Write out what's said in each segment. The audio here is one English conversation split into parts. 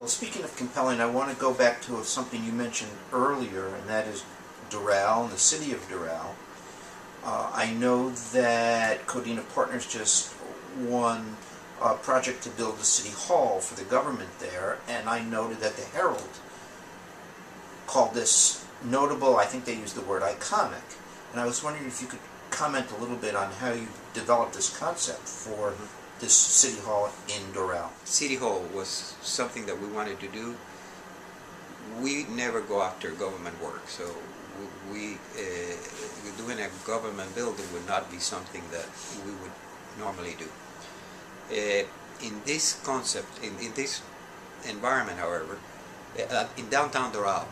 Well, speaking of compelling, I want to go back to something you mentioned earlier, and that is Doral and the city of Doral. I know that Codina Partners just won a project to build a city hall for the government there, and I noted that the Herald called this notable. I think they used the word iconic, and I was wondering if you could comment a little bit on how you developed this concept for this city hall in Doral. City Hall was something that we wanted to do. We never go after government work, so doing a government building would not be something that we would normally do. In this concept, in this environment, however, in downtown Doral,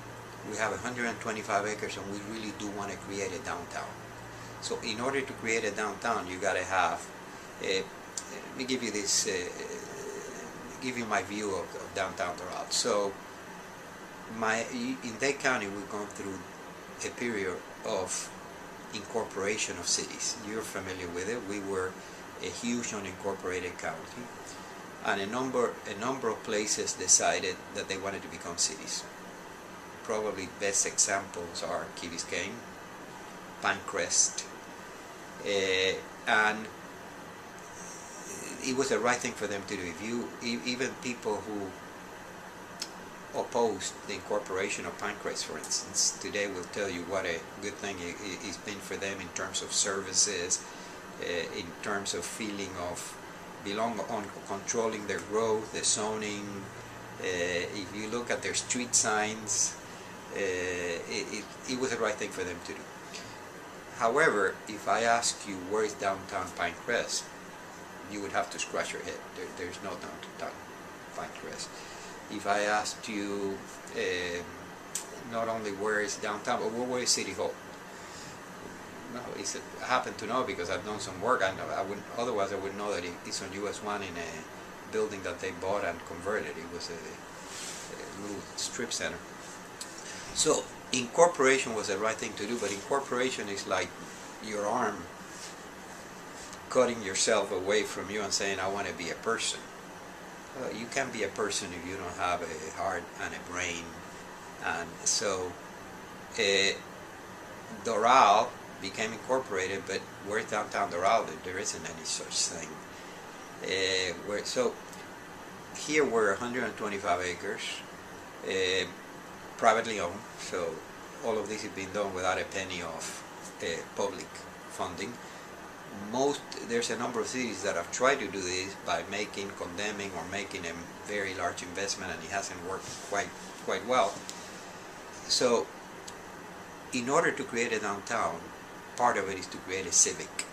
we have 125 acres and we really do want to create a downtown. So in order to create a downtown, you got to have let me give you this, give you my view of downtown Doral. So, in Dade County, we've gone through a period of incorporation of cities. You're familiar with it. We were a huge unincorporated county, and a number of places decided that they wanted to become cities. Probably best examples are Key Biscayne, Pinecrest, and it was the right thing for them to do. If you, even people who opposed the incorporation of Pinecrest, for instance, today will tell you what a good thing it's been for them in terms of services, in terms of feeling of controlling their growth, the zoning. If you look at their street signs, it was the right thing for them to do. However, if I ask you where is downtown Pinecrest, you would have to scratch your head. There's no downtown Pinecrest. If I asked you not only where is downtown, but where is City Hall? No, I happen to know because I've done some work. Otherwise I wouldn't know that it's on US 1 in a building that they bought and converted. It was a little strip center. So incorporation was the right thing to do, but incorporation is like your arm cutting yourself away from you and saying, I want to be a person. You can't be a person if you don't have a heart and a brain. And so Doral became incorporated, but where's downtown Doral? There isn't any such thing. So here we're 125 acres, privately owned, so all of this is being done without a penny of public funding. There's a number of cities that have tried to do this by condemning or making a very large investment, and it hasn't worked quite well. So in order to create a downtown, part of it is to create a civic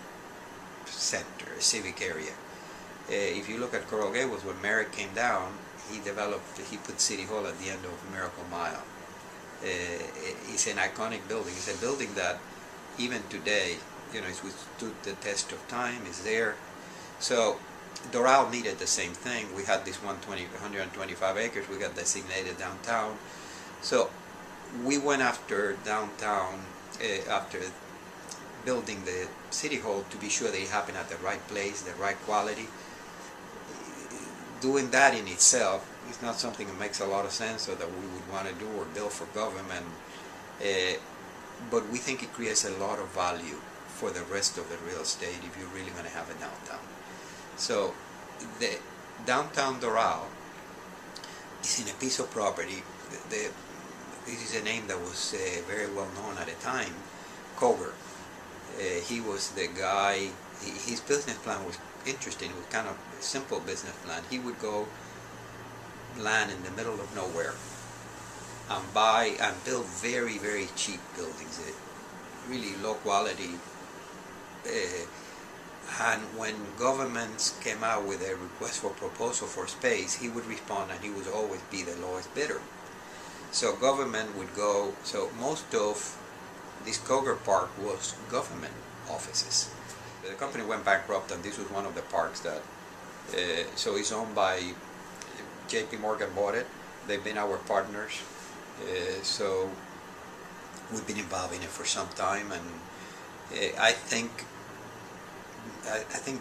center, a civic area. If you look at Coral Gables, when Merrick came down, he put City Hall at the end of Miracle Mile. It's an iconic building. It's a building that even today, it's withstood the test of time, is there. So Doral needed the same thing. We had this 125 acres, we got designated downtown. So we went after downtown, after building the City Hall, to be sure that it happened at the right place, the right quality. Doing that in itself is not something that makes a lot of sense or that we would want to do or build for government, but we think it creates a lot of value for the rest of the real estate if you're really going to have a downtown. So the downtown Doral is in a piece of property. This is a name that was very well known at the time, Coger. He was the guy, his business plan was interesting. It was kind of a simple business plan. He would go land in the middle of nowhere and buy and build very, very cheap buildings, really low quality. And when governments came out with a request for proposal for space, he would respond and he would always be the lowest bidder. So government would go, so most of this Coger Park was government offices. The company went bankrupt, and this was one of the parks that, so it's owned by, JP Morgan bought it. They've been our partners, so we've been involved in it for some time, and I think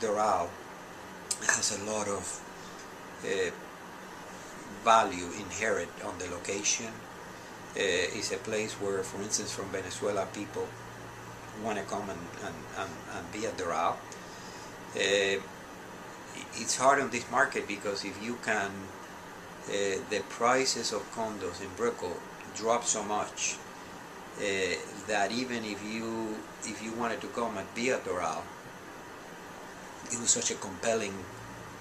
Doral has a lot of value inherent on the location. It's a place where, for instance, from Venezuela, people want to come and be at Doral. It's hard on this market because if you can, the prices of condos in Brickell drop so much that even if you wanted to come and be at Doral, it was such a compelling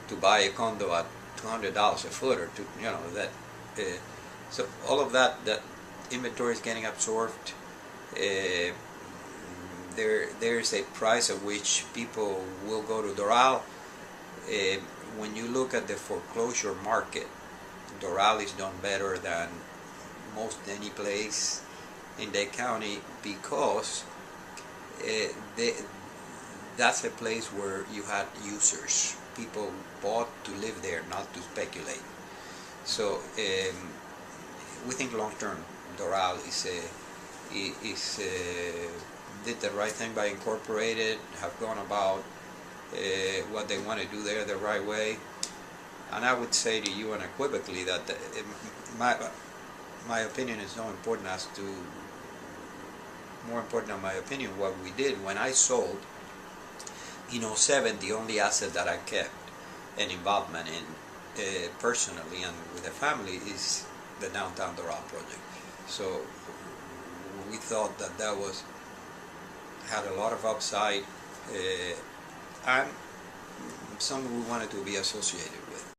to buy a condo at $200 a foot, or that. So all of that inventory is getting absorbed. There's a price at which people will go to Doral. When you look at the foreclosure market, Doral is done better than most any place in the county because that's a place where you had users. People bought to live there, not to speculate. So we think long term, Doral did the right thing by incorporated, have gone about what they want to do there the right way. And I would say to you unequivocally that my opinion is more important in my opinion what we did. When I sold in 2007, the only asset that I kept an involvement in personally and with the family is the downtown Doral project. So we thought that had a lot of upside and something we wanted to be associated with.